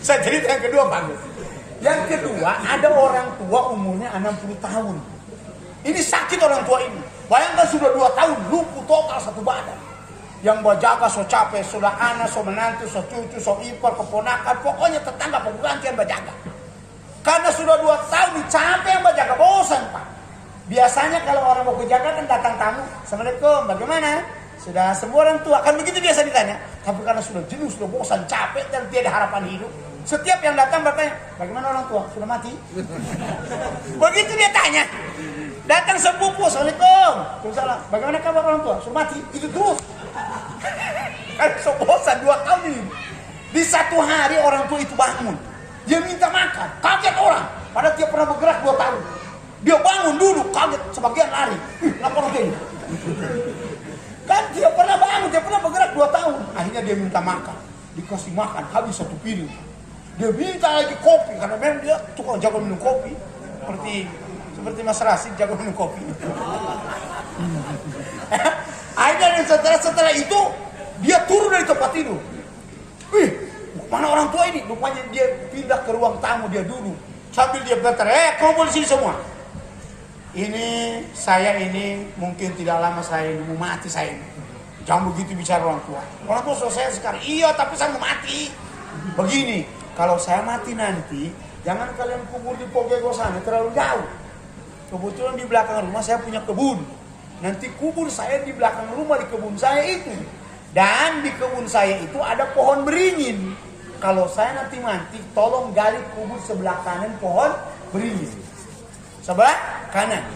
Saya cerita yang kedua bagus. Yang kedua, ada orang tua umurnya 60 tahun. Ini sakit orang tua ini. Bayangkan sudah 2 tahun lumpuh total satu badan. Yang berjaga so capek, sudah anak, so menantu, so cucu, so ipar, keponakan, pokoknya tetangga penggantian berjaga. Karena sudah 2 tahun capek yang berjaga, bosan Pak. Biasanya kalau orang mau berjaga kan datang tamu, Assalamualaikum, bagaimana? Sudah semua orang tua, kan begitu biasa ditanya. Tapi karena sudah jenuh, sudah bosan, capek dan tiada harapan hidup, setiap yang datang bertanya, bagaimana orang tua? Sudah mati? Begitu dia tanya. Datang sepupu, Assalamualaikum. Waalaikumsalam. Bagaimana kabar orang tua? Sudah mati? Itu terus. Karena so bosan 2 tahun ini. Di satu hari orang tua itu bangun. Dia minta makan. Kaget orang. Padahal dia pernah bergerak 2 tahun. Dia bangun duduk, kaget. Sebagian lari. Lapor dia. Kan dia pernah bangun, dia pernah bergerak 2 tahun. Akhirnya dia minta makan. Dikasih makan, habis 1 piring. Dia minta lagi kopi. Karena memang dia tukang jago minum kopi. Seperti Mas Rasid jago minum kopi. Akhirnya setelah itu dia turun dari tempat tidur. Wih, mana orang tua ini? Rupanya dia pindah ke ruang tamu, dia duduk. Sambil dia berkata, kumpul di sini semua. Saya ini mungkin tidak lama saya ini mau mati saya ini. Jangan begitu bicara orang tua. Orang tua selesai sekarang. Iya, tapi saya mau mati. Begini, kalau saya mati nanti, jangan kalian kubur di Pogego sana terlalu jauh. Kebetulan di belakang rumah saya punya kebun. Nanti kubur saya di belakang rumah di kebun saya itu. Dan di kebun saya itu ada pohon beringin. Kalau saya nanti mati, tolong gali kubur sebelah kanan pohon beringin. Sebelah kanan.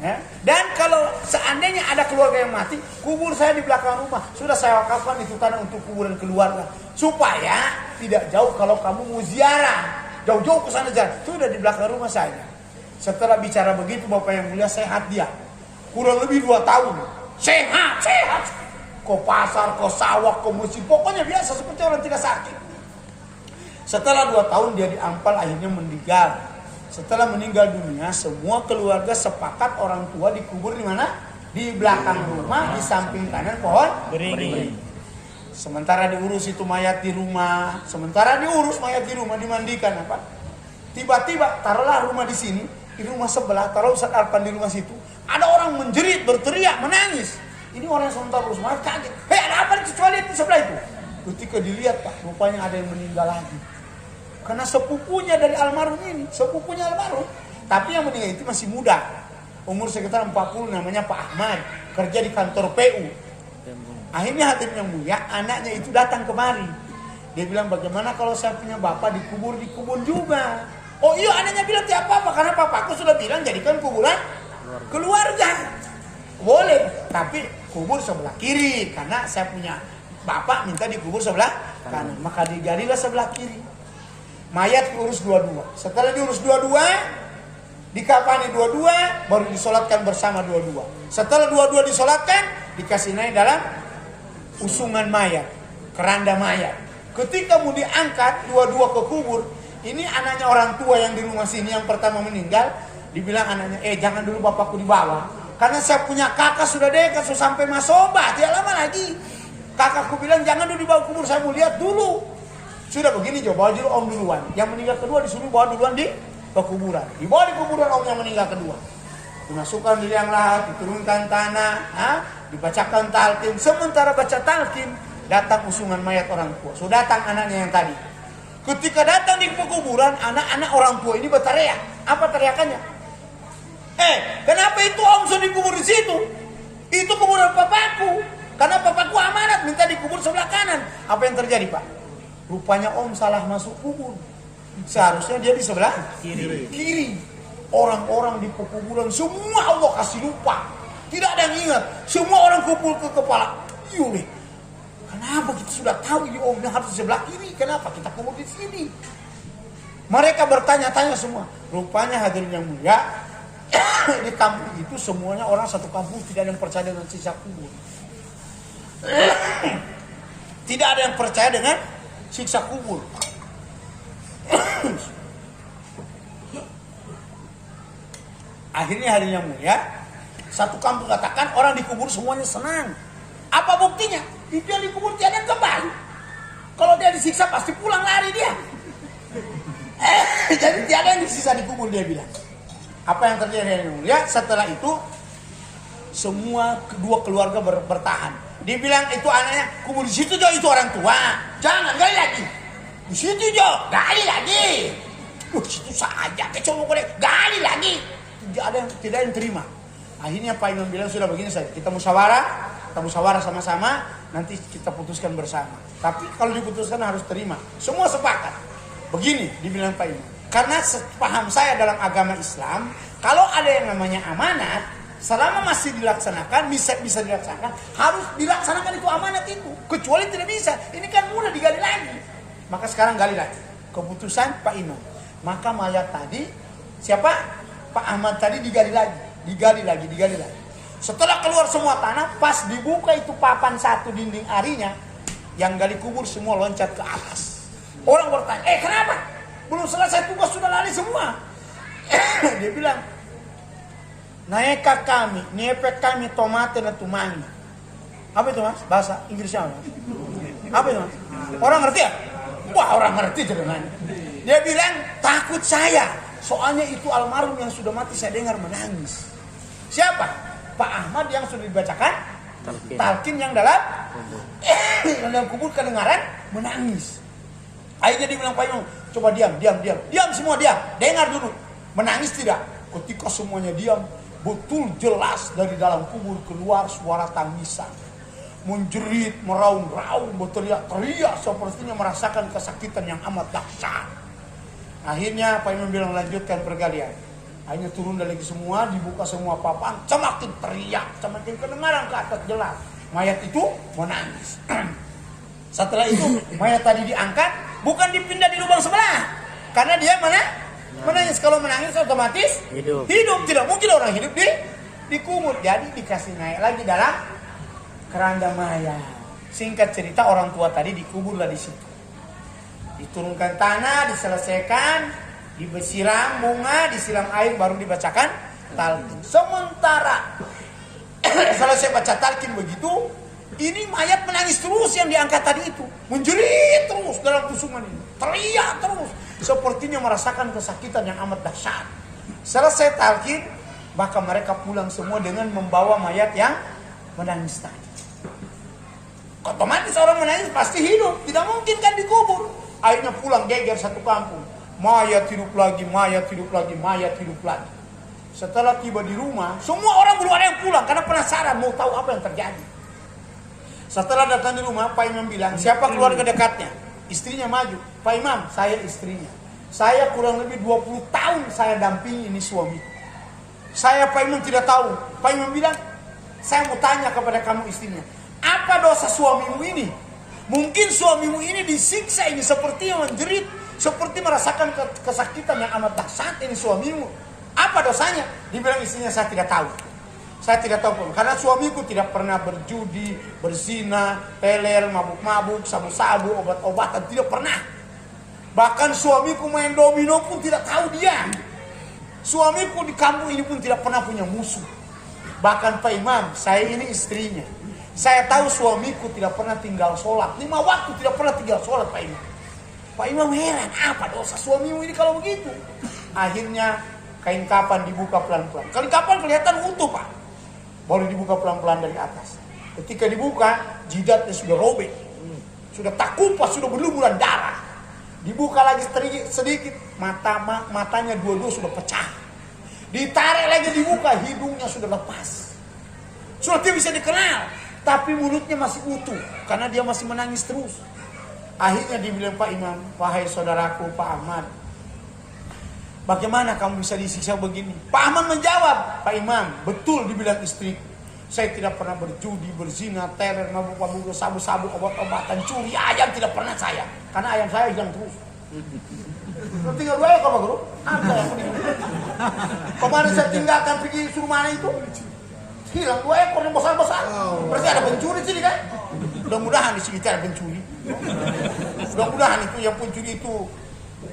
Ya. Dan kalau seandainya ada keluarga yang mati, kubur saya di belakang rumah. Sudah saya wakafkan itu tanah untuk kuburan keluarga. Supaya tidak jauh kalau kamu mau ziarah. Jauh-jauh ke sana jalan. Sudah di belakang rumah saya. Setelah bicara begitu, Bapak yang mulia, sehat dia. Kurang lebih 2 tahun. Sehat. Ke pasar, ke sawah, ke musim. Pokoknya biasa seperti orang tidak sakit. Setelah 2 tahun dia diampal, akhirnya meninggal. Setelah meninggal dunia, semua keluarga sepakat orang tua dikubur di mana? Di belakang rumah, di samping kanan pohon beringin. Sementara diurus itu mayat di rumah. Sementara diurus mayat di rumah, dimandikan apa? Tiba-tiba taruhlah rumah di sini, di rumah sebelah, taruh Ustaz Arfan di rumah situ. Ada orang menjerit, berteriak, menangis. Ini orang yang sementara urus mayat kaget. Ada apa di kecuali di sebelah itu? Ketika dilihat Pak, rupanya ada yang meninggal lagi. Karena sepupunya dari almarhum ini, sepupunya almarhum. Tapi yang meninggal itu masih muda. Umur sekitar 40, namanya Pak Ahmad. Kerja di kantor PU. Akhirnya hadirin yang mulia, anaknya itu datang kemari. Dia bilang, bagaimana kalau saya punya bapak dikubur di kebun juga? Oh iya, anaknya bilang tidak apa-apa. Karena papaku sudah bilang jadikan kuburan keluarga. Boleh, tapi kubur sebelah kiri. Karena saya punya bapak minta dikubur sebelah kanan. Maka digalilah sebelah kiri. Mayat diurus dua-dua. Setelah diurus dua-dua, dikafani dua-dua, baru disolatkan bersama dua-dua. Setelah dua-dua disolatkan, dikasih naik dalam usungan mayat, keranda mayat. Ketika mau diangkat dua-dua ke kubur, ini anaknya orang tua yang di rumah sini yang pertama meninggal, dibilang anaknya, jangan dulu bapakku dibawa. Karena saya punya kakak sudah dekat, sudah sampai masoba, tidak lama lagi. Kakakku bilang, jangan dulu dibawa kubur, saya mau lihat dulu. Sudah begini, bawa dulu om duluan. Yang meninggal kedua disuruh bawa duluan di kuburan. Dibawa di kuburan om yang meninggal kedua. Dimasukkan di liang lahat, diturunkan tanah, dibacakan talqin. Sementara baca talqin, datang usungan mayat orang tua. Sudah datang anaknya yang tadi. Ketika datang di kuburan, anak-anak orang tua ini berteriak. Apa teriakannya? Kenapa itu om sudah dikubur di situ? Itu kuburan papaku. Karena papaku amanat minta dikubur sebelah kanan. Apa yang terjadi Pak? Rupanya om salah masuk kubur. Seharusnya dia di sebelah kiri. Orang-orang di kuburan semua Allah kasih lupa. Tidak ada yang ingat. Semua orang kumpul ke kepala. Yuli, kenapa kita sudah tahu ini omnya harus di sebelah kiri? Kenapa kita kubur di sini? Mereka bertanya-tanya semua. Rupanya hadirin yang mulia, di kampung itu semuanya orang satu kampung tidak ada yang percaya dengan sisa kubur. Tidak ada yang percaya dengan siksa kubur. Akhirnya hadirin yang mulia, satu kampung katakan orang dikubur semuanya senang. Apa buktinya? Dia dikubur tiada kembali. Kalau dia disiksa pasti pulang lari dia. bisa dikubur, dia bilang. Apa yang terjadi? Ya, setelah itu semua kedua keluarga bertahan. Dia bilang itu anaknya kubur di situ Jo, itu orang tua. Jangan gali lagi. Di situ Jo, gali lagi. Situ saja kecoba gali lagi. Tidak ada yang terima. Akhirnya Pak Imam bilang sudah begini saja, kita musyawarah sama-sama, nanti kita putuskan bersama. Tapi kalau diputuskan harus terima. Semua sepakat. Begini dibilang Pak Imam. Karena paham saya dalam agama Islam, kalau ada yang namanya amanat, selama masih dilaksanakan, bisa dilaksanakan, harus dilaksanakan itu amanat itu. Kecuali tidak bisa, ini kan mudah digali lagi. Maka sekarang gali lagi. Keputusan Pak Imam. Maka mayat tadi, siapa? Pak Ahmad tadi digali lagi. Setelah keluar semua tanah, pas dibuka itu papan satu dinding arinya, yang gali kubur semua loncat ke atas. Orang bertanya, kenapa? Belum selesai tugas sudah lari semua. Dia bilang, nepek kami tomate na tumangi. Apa itu mas? Bahasa Inggrisnya apa? Apa itu mas? Orang ngerti ya? Wah, orang ngerti jadinya. Dia bilang, takut saya. Soalnya itu almarhum yang sudah mati saya dengar menangis. Siapa? Pak Ahmad yang sudah dibacakan talqin yang dalam kubur kedengaran menangis. Akhirnya dia bilang Pak Imam, coba diam semua diam, dengar dulu, menangis tidak? Ketika semuanya diam, betul jelas dari dalam kubur keluar suara tangisan, menjerit, meraung-raung, berteriak-teriak sepertinya merasakan kesakitan yang amat dahsyat. Akhirnya Pak Imam bilang lanjutkan pergalian. Akhirnya turun lagi semua, dibuka semua papan, semakin teriak, semakin kedengaran ke atas jelas. Mayat itu menangis. Setelah itu mayat tadi diangkat, bukan dipindah di lubang sebelah, karena dia menangis. Kalau menangis otomatis hidup. Tidak mungkin orang hidup di kubur. Jadi dikasih naik lagi dalam keranda mayat. Singkat cerita, orang tua tadi dikuburlah di situ. Diturunkan tanah, diselesaikan, disiram bunga, disiram air, baru dibacakan talqin. Sementara selesai baca talqin begitu, ini mayat menangis terus yang diangkat tadi itu, menjerit terus dalam kusungan ini, teriak terus, sepertinya merasakan kesakitan yang amat dahsyat. Selesai talqin, maka mereka pulang semua dengan membawa mayat yang menangis tadi. Otomatis orang menangis pasti hidup, tidak mungkin kan dikubur. Akhirnya pulang geger satu kampung. Mayat hidup lagi. Setelah tiba di rumah, semua orang belum ada yang pulang karena penasaran mau tahu apa yang terjadi. Setelah datang di rumah, Pak Imam bilang, siapa keluarga dekatnya? Istrinya maju. Pak Imam, saya istrinya. Saya kurang lebih 20 tahun saya dampingi ini suami. Saya Pak Imam tidak tahu. Pak Imam bilang, saya mau tanya kepada kamu istrinya, apa dosa suamimu ini? Mungkin suamimu ini disiksa ini seperti yang menjerit, seperti merasakan kesakitan yang amat dahsyat ini suamimu. Apa dosanya? Dibilang istrinya, saya tidak tahu. Saya tidak tahu pun. Karena suamiku tidak pernah berjudi, berzina, teler, mabuk-mabuk, sabu-sabu, obat-obatan. Tidak pernah. Bahkan suamiku main domino pun tidak tahu dia. Suamiku di kampung ini pun tidak pernah punya musuh. Bahkan Pak Imam, saya ini istrinya. Saya tahu suamiku tidak pernah tinggal sholat. 5 waktu tidak pernah tinggal sholat Pak Imam. Pak Imam heran, apa dosa suamimu ini kalau begitu? Akhirnya kain kapan dibuka pelan-pelan. Kain kapan kelihatan utuh Pak. Baru dibuka pelan-pelan dari atas. Ketika dibuka, jidatnya sudah robek. Sudah tak kupas, sudah berlumuran darah. Dibuka lagi sedikit, matanya dua-dua sudah pecah. Ditarik lagi dibuka, hidungnya sudah lepas. Sudah tidak bisa dikenal. Tapi mulutnya masih utuh, karena dia masih menangis terus. Akhirnya dibilang Pak Imam, wahai saudaraku Pak Ahmad, bagaimana kamu bisa disiksa begini? Pak Ahmad menjawab, Pak Imam, betul dibilang istriku. Saya tidak pernah berjudi, berzina, teler, mabuk-mabuk, sabu-sabu, obat-obatan, curi ayam tidak pernah saya. Karena ayam saya hilang terus. Tinggal 2 ekor Pak Guru. Ada yang kemarin saya tinggalkan pergi suruh mana itu? Hilang 2 ekor yang besar-besar. Berarti ada pencuri sini kan? Mudah-mudahan di sini tidak ada pencuri. Mudah-mudahan itu yang pencuri itu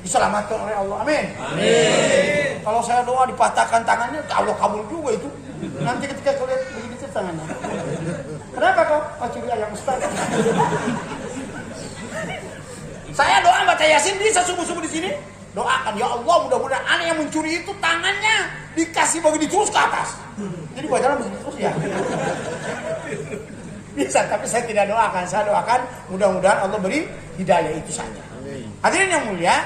diselamatkan oleh Allah. Amin. Amin. Kalau saya doa dipatahkan tangannya, Allah kabul juga itu. Nanti ketika kau lihat begitu tangannya. Kenapa kau pencuri ayam Ustaz? Saya doa baca Yasin bisa subuh-subuh di sini. Doakan, ya Allah mudah-mudahan anak yang mencuri itu tangannya dikasih begini terus ke atas. Jadi bacaan begini terus ya. Bisa, tapi saya tidak doakan. Saya doakan mudah-mudahan Allah beri hidayah, itu saja. Hadirin yang mulia,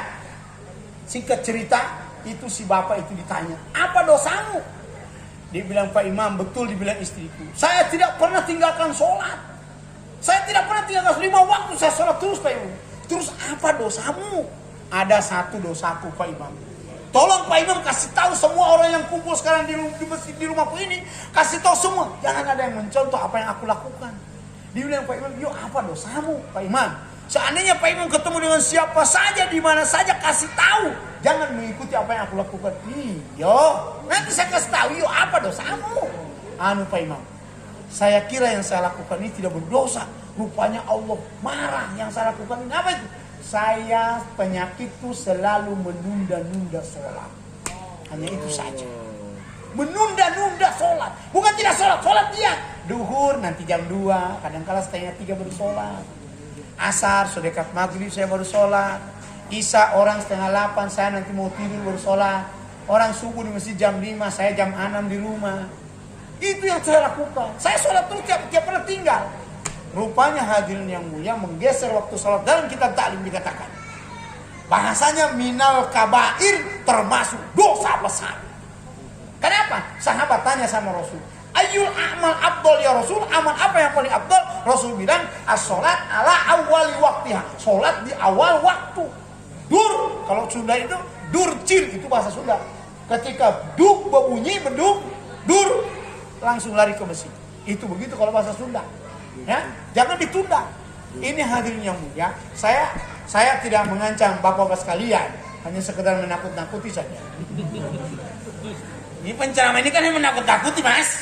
singkat cerita, itu si bapak itu ditanya, apa dosamu? Dia bilang, Pak Imam, betul dibilang istriku, saya tidak pernah tinggalkan sholat. Saya tidak pernah tinggalkan 5 waktu, saya sholat terus Pak Imam. Terus apa dosamu? Ada satu dosaku Pak Imam. Tolong Pak Imam kasih tahu semua orang yang kumpul sekarang di masjid di rumahku ini, kasih tahu semua. Jangan ada yang mencontoh apa yang aku lakukan. Dia bilang, Pak Imam, yuk apa dosamu Pak Imam? Seandainya Pak Imam ketemu dengan siapa saja, di mana saja, kasih tahu. Jangan mengikuti apa yang aku lakukan. Iya, nanti saya kasih tahu, yuk apa dosamu? Anu Pak Imam, saya kira yang saya lakukan ini tidak berdosa. Rupanya Allah marah yang saya lakukan ini. Apa itu? Saya penyakitku selalu menunda-nunda sholat. Hanya itu saja. Menunda-nunda sholat. Bukan tidak sholat, sholat dia. Duhur nanti jam 2, kadang-kala setengah 3 baru sholat. Asar, sedekat maghrib saya baru sholat. Isya orang setengah 8, saya nanti mau tidur baru sholat. Orang subuh di masjid jam 5, saya jam 6 di rumah. Itu yang saya lakukan. Saya sholat terus tiap pernah tinggal. Rupanya hadirin yang mulia menggeser waktu sholat. Dalam kitab taklim dikatakan, bahasanya minal kabair, termasuk dosa besar. Kenapa? Sahabat tanya sama Rasul, ayyul a'mal afdal ya Rasul? Amal apa yang paling afdal? Rasul bilang, as-sholat ala awali waktiha. Sholat di awal waktu. Dur, kalau Sunda itu durcir, itu bahasa Sunda. Ketika duk berbunyi, beduk, dur, langsung lari ke masjid. Itu begitu kalau bahasa Sunda. Ya, jangan ditunda. Ini hadirin yang mulia, saya tidak mengancam bapak-bapak sekalian, hanya sekedar menakut-nakuti saja. Ini penceramah ini kan yang menakut-nakuti, Mas.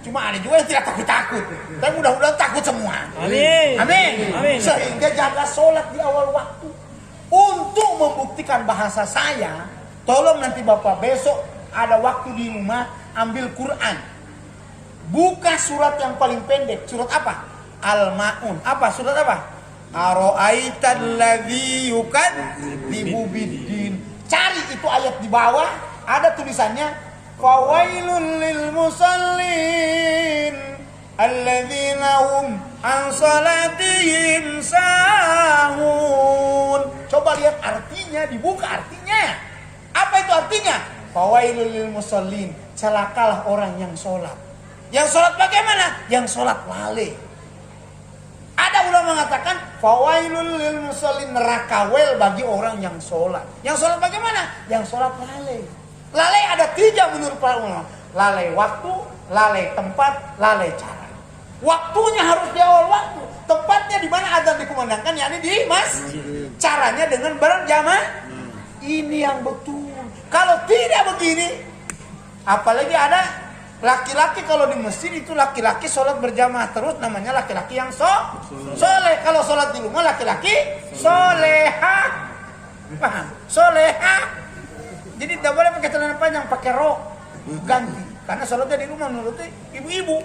Cuma ada juga yang tidak takut-takut. Tapi mudah-mudahan takut semua. Amin. Amin. Amin. Sehingga jaga sholat di awal waktu. Untuk membuktikan bahasa saya, tolong nanti bapak besok ada waktu di rumah, ambil Quran. Buka surat yang paling pendek. Surat apa? Al-Ma'un. Apa? Surat apa? Aro'aitan ladzi yukadzibu biddin. Cari itu ayat di bawah, ada tulisannya fawailul lil musallin alladzina hum an salatihim sahun. Coba lihat artinya, dibuka artinya. Apa itu artinya? Fawailul lil musallin, celakalah orang yang sholat. Yang sholat bagaimana? Yang sholat lalai. Ada ulama mengatakan fawailul lil musallin, neraka wel bagi orang yang sholat. Yang sholat bagaimana? Yang sholat lalai. Lalai ada 3 menurut para ulama. Lalai waktu, lalai tempat, lalai cara. Waktunya harus di awal waktu. Tempatnya di mana azan dikumandangkan, yakni di masjid. Caranya dengan berjamaah. Ini yang betul. Kalau tidak begini, apalagi ada laki-laki kalau di masjid itu laki-laki sholat berjamaah terus, namanya laki-laki yang soleh. Kalau sholat di rumah laki-laki soleha. Paham? Soleha. Jadi tidak boleh pakai celana panjang, pakai rok. Ganti. Karena sholatnya di rumah menurut ibu-ibu.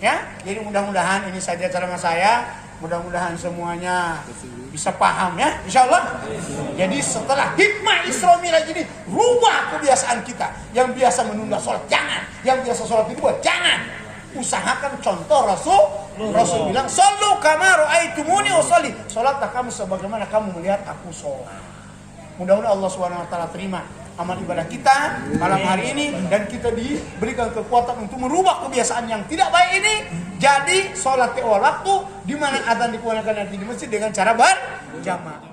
Ya, jadi mudah-mudahan ini saja ceramah saya. Mudah-mudahan semuanya bisa paham ya, insya Allah. Jadi setelah hikmah Isra Mi'raj ini, rubah kebiasaan kita. Yang biasa menunda sholat, jangan. Yang biasa sholat di luar, jangan. Usahakan contoh Rasul. Rasul bilang, "Shallu kama ra'aitumuni usolli." Sholatlah kamu sebagaimana kamu melihat aku sholat. Mudah-mudahan Allah Subhanahu wa taala terima amal ibadah kita malam hari ini, dan kita diberikan kekuatan untuk merubah kebiasaan yang tidak baik ini jadi sholat di awal waktu, di mana adzan dikumandangkan nanti di masjid dengan cara berjamaah.